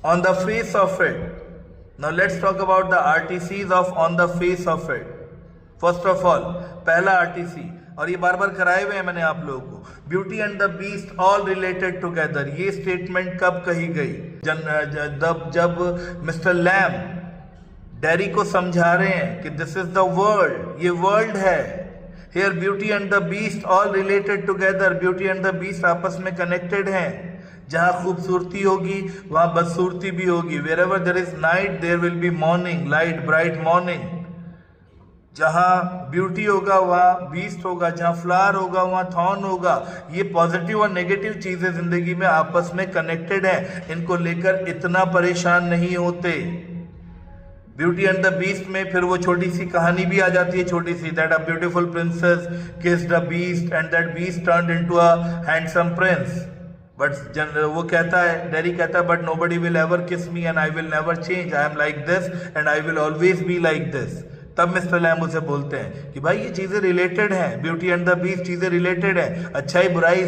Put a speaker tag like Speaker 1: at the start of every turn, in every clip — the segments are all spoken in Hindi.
Speaker 1: on the face of it. Now let's talk about the RTCs of on the face of it. First of all, पहला RTC, और ये बार बार कराए हुए हैं मैंने आप लोगों को, beauty and the beast all related together. ये स्टेटमेंट कब कही गई? जब मिस्टर लैम डेरी को समझा रहे हैं कि दिस इज द वर्ल्ड, ये वर्ल्ड है। Here beauty and the beast all related together, beauty and the beast आपस में कनेक्टेड हैं। जहां खूबसूरती होगी वहां बदसूरती भी होगी। Wherever there is night there will be morning, light bright morning. जहां ब्यूटी होगा वहां बीस्ट होगा, जहां फ्लावर होगा वहां थॉर्न होगा। ये पॉजिटिव और नेगेटिव चीजें जिंदगी में आपस में कनेक्टेड है, इनको लेकर इतना परेशान नहीं होते। ब्यूटी एंड द बीस्ट में फिर वो छोटी सी कहानी भी आ जाती है, छोटी सी, that a beautiful princess kissed a beast and that beast turned into a handsome prince. But वो कहता है, डेरी कहता है, बट नोबडी विल एवर किस me and I will never change, I am like this and I will always be like this. तब मिस्टर लैम उसे बोलते हैं कि भाई ये चीजें रिलेटेड हैं, ब्यूटी एंड द बीस्ट चीजें रिलेटेड हैं, अच्छाई बुराई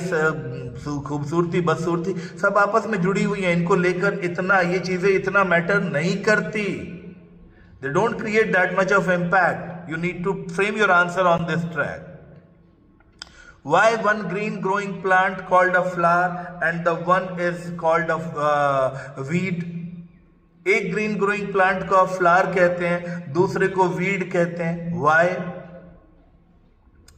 Speaker 1: खूबसूरती बदसूरती सब आपस में जुड़ी हुई हैं, इनको लेकर इतना ये चीजें इतना मैटर नहीं करती। They don't create that much of impact. You need to frame your answer on this track. Why one green growing plant called a flower and the one is called a weed? एक ग्रीन ग्रोइंग प्लांट को आप फ्लावर कहते हैं, दूसरे को वीड कहते हैं। Why?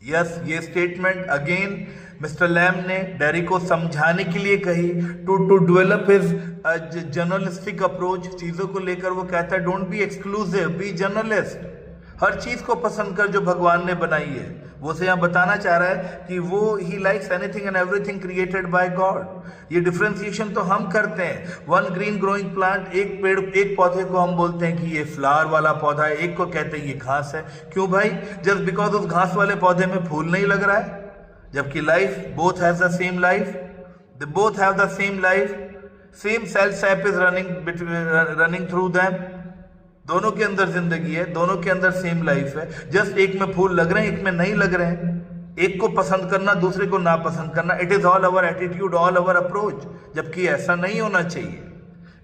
Speaker 1: यस, ये स्टेटमेंट अगेन मिस्टर लैम ने डेरी को समझाने के लिए कही, to develop his journalistic approach. चीजों को लेकर वो कहता है don't be exclusive, be journalist. हर चीज को पसंद कर जो भगवान ने बनाई है। वो से यहाँ बताना चाह रहा है कि वो he likes anything and everything created by God. ये डिफ्रेंसिएशन तो हम करते हैं। वन ग्रीन ग्रोइंग प्लांट, एक पेड़ एक पौधे को हम बोलते हैं कि ये फ्लावर वाला पौधा है, एक को कहते हैं ये घास है। क्यों भाई? जस्ट बिकॉज उस घास वाले पौधे में फूल नहीं लग रहा है, जबकि life both has the same life, they both have the same life, same cell sap is running through them. दोनों के अंदर जिंदगी है, दोनों के अंदर सेम लाइफ है। जस्ट एक में फूल लग रहे हैं, एक में नहीं लग रहे हैं। एक को पसंद करना, दूसरे को ना पसंद करना, it is all our attitude, all our approach. जबकि ऐसा नहीं होना चाहिए।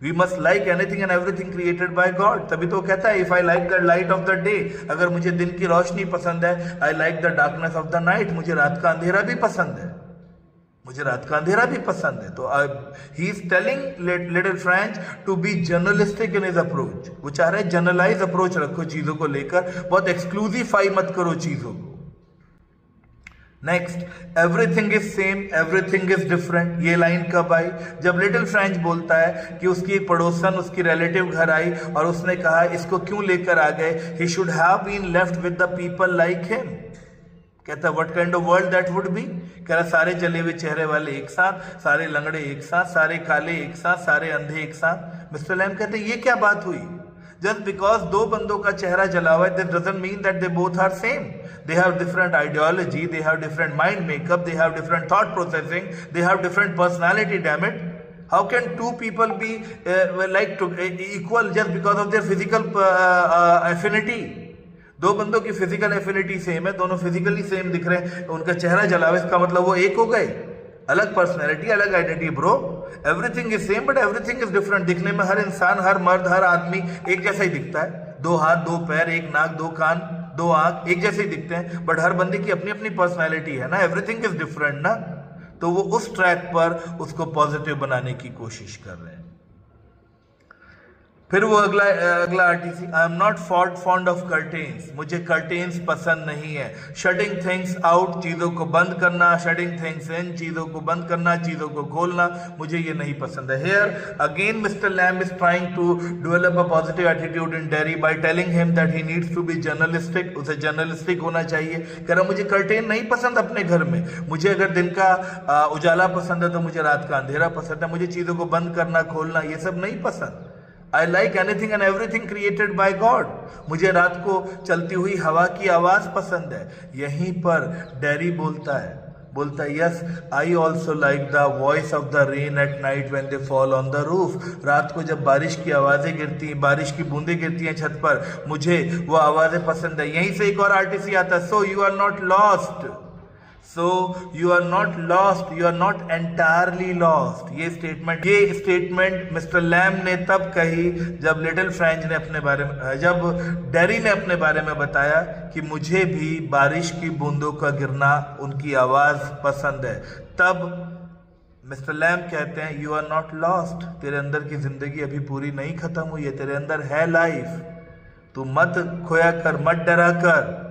Speaker 1: We must like anything and everything created by God. तभी तो कहता है if I like the light of the day, अगर मुझे दिन की रोशनी पसंद है, I like the darkness of the night, मुझे रात का अंधेरा भी पसंद है, मुझे रात का अंधेरा भी पसंद है। तो he is telling little French to be journalistic in his approach. वो चाह रहे हैं जनरलाइज अप्रोच रखो चीजों को लेकर, बहुत एक्सक्लूसिफाई मत करो चीजों को। Next, everything is same, everything is different. ये लाइन कब आई? जब लिटिल फ्रेंच बोलता है कि उसकी एक पड़ोसन, उसकी रिलेटिव घर आई और उसने कहा इसको क्यों लेकर आ गए, he should have been left with the people like him. कहता what kind of world that would be. कह रहा सारे जले हुए चेहरे वाले एक साथ, सारे लंगड़े एक साथ, सारे काले एक साथ, सारे अंधे एक साथ। मिस्टर लैम कहते ये क्या बात हुई? जस्ट बिकॉज दो बंदों का चेहरा जला हुआ है, this doesn't mean that they both are same. They have different ideology, they have different mind makeup, they have different thought processing, they have different personality, damn it. How can two people be equal just because of their physical affinity? दो बंदों की फिजिकल एफिनिटी सेम है, दोनों फिजिकली सेम दिख रहे हैं, उनका चेहरा जला हुआ है, इसका मतलब वो एक हो गए। अलग पर्सनैलिटी, अलग identity bro. Everything is same but everything is different. दिखने में हर इंसान, हर मर्द, हर आदमी एक जैसा ही दिखता है। दो हाथ, दो पैर, एक नाक, दो कान, दो आंख, एक जैसे ही दिखते हैं, बट हर बंदे की अपनी अपनी पर्सनैलिटी है ना। एवरीथिंग इज डिफरेंट ना। तो वो उस ट्रैक पर उसको पॉजिटिव बनाने की कोशिश कर रहे हैं। फिर वो अगला RTC, I am not fond of curtains. मुझे कर्टेन्स पसंद नहीं है। शटिंग थिंग्स आउट, चीजों को बंद करना, शटिंग थिंग्स इन, चीजों को बंद करना, चीजों को खोलना, मुझे ये नहीं पसंद है। Here again mister Lamb is trying to develop a positive attitude in Derry by telling him that he needs to be journalistic. उसे जर्नलिस्टिक होना चाहिए। कह रहा मुझे कर्टेन नहीं पसंद अपने घर में, मुझे अगर दिन का उजाला पसंद है तो मुझे रात का अंधेरा पसंद है, मुझे चीजों को बंद करना, खोलना, ये सब नहीं पसंद। I like anything and everything created by God. मुझे रात को चलती हुई हवा की आवाज पसंद है। यहीं पर डेरी बोलता है yes I also like the voice of the rain at night when they fall on the roof. रात को जब बारिश की आवाजें गिरती हैं, बारिश की बूंदें गिरती हैं छत पर, मुझे वो आवाजें पसंद है। यहीं से एक और आरटीसी आता है, so you are not lost, so you are not lost, you are not entirely lost. ये स्टेटमेंट मिस्टर लैम ने तब कही जब लिटिल फ्रेंच ने अपने बारे में, जब डेरी ने अपने बारे में बताया कि मुझे भी बारिश की बूंदों का गिरना, उनकी आवाज पसंद है। तब मिस्टर लैम कहते हैं यू आर नॉट लॉस्ट, तेरे अंदर की जिंदगी अभी पूरी नहीं खत्म हुई है, तेरे अंदर है लाइफ, तू मत खोया कर, मत डरा कर।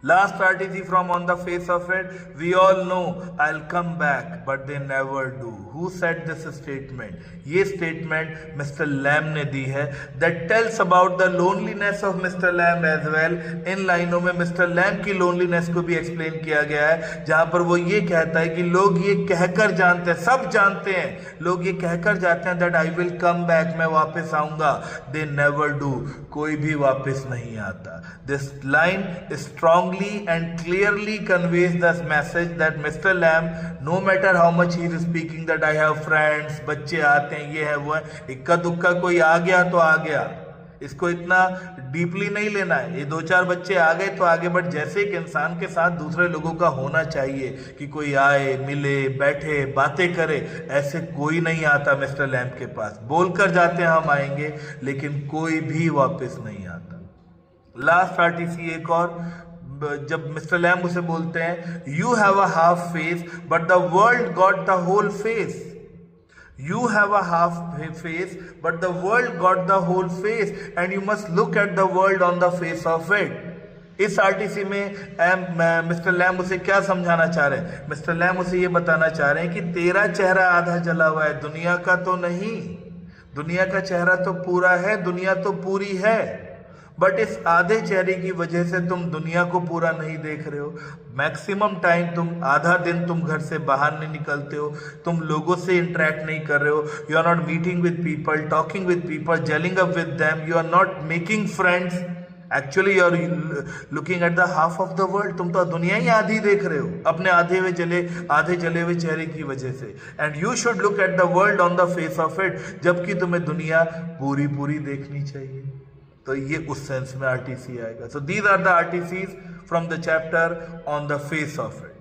Speaker 1: Last RTC from On the Face of It. We all know I'll come back, but they never do. Who said this statement? ये statement Mr. Lamb ने दी है. That tells about the loneliness of Mr. Lamb as well. इन लाइनों में Mr. Lamb की loneliness को भी explain किया गया है, जहां पर वो ये कहता है कि लोग ये कहकर जानते हैं, सब जानते हैं, लोग ये कहकर जाते हैं that I will come back, मैं वापस आऊंगा. They never do. कोई भी वापस नहीं आता. This line is strongly and clearly conveys this message that Mr. Lamb, no matter how much he is speaking that I have friends, बच्चे आते हैं, ये है वो है, इक्का दुक्का कोई आ गया तो आ गया, इसको इतना डीपली नहीं लेना है। ये 2-4 बच्चे आ गए तो आगे, बट जैसे एक इंसान के साथ दूसरे लोगों का होना चाहिए कि कोई आए, मिले, बैठे, बातें करे, ऐसे कोई नहीं आता मिस्टर लैम्ब के पास। बोलकर जाते हैं हम आएंगे, लेकिन कोई भी वापस नहीं आता। लास्ट आरटीसी एक और, जब मिस्टर लैम्ब उसे बोलते हैं you have a half face but the world got the whole face, you have a half face but the world got the whole face and you must look at the world on the face of it. इस आरटीसी में मिस्टर लैम्ब उसे क्या समझाना चाह रहे हैं? मिस्टर लैम्ब उसे ये बताना चाह रहे हैं कि तेरा चेहरा आधा जला हुआ है, दुनिया का तो नहीं। दुनिया का चेहरा तो पूरा है, दुनिया तो पूरी है, बट इस आधे चेहरे की वजह से तुम दुनिया को पूरा नहीं देख रहे हो। मैक्सिमम टाइम तुम, आधा दिन तुम घर से बाहर नहीं निकलते हो, तुम लोगों से इंटरेक्ट नहीं कर रहे हो, you are not meeting with people, talking with people, gelling up with them, you are not making friends, actually you are looking at the half of the world. तुम तो दुनिया ही आधी देख रहे हो अपने आधे जले हुए चेहरे की वजह से। And you should look at the world on the face of it, जबकि तुम्हें दुनिया पूरी पूरी देखनी चाहिए। तो ये उस सेंस में आरटीसी आएगा। So these are the RTCs from the chapter on the face of it.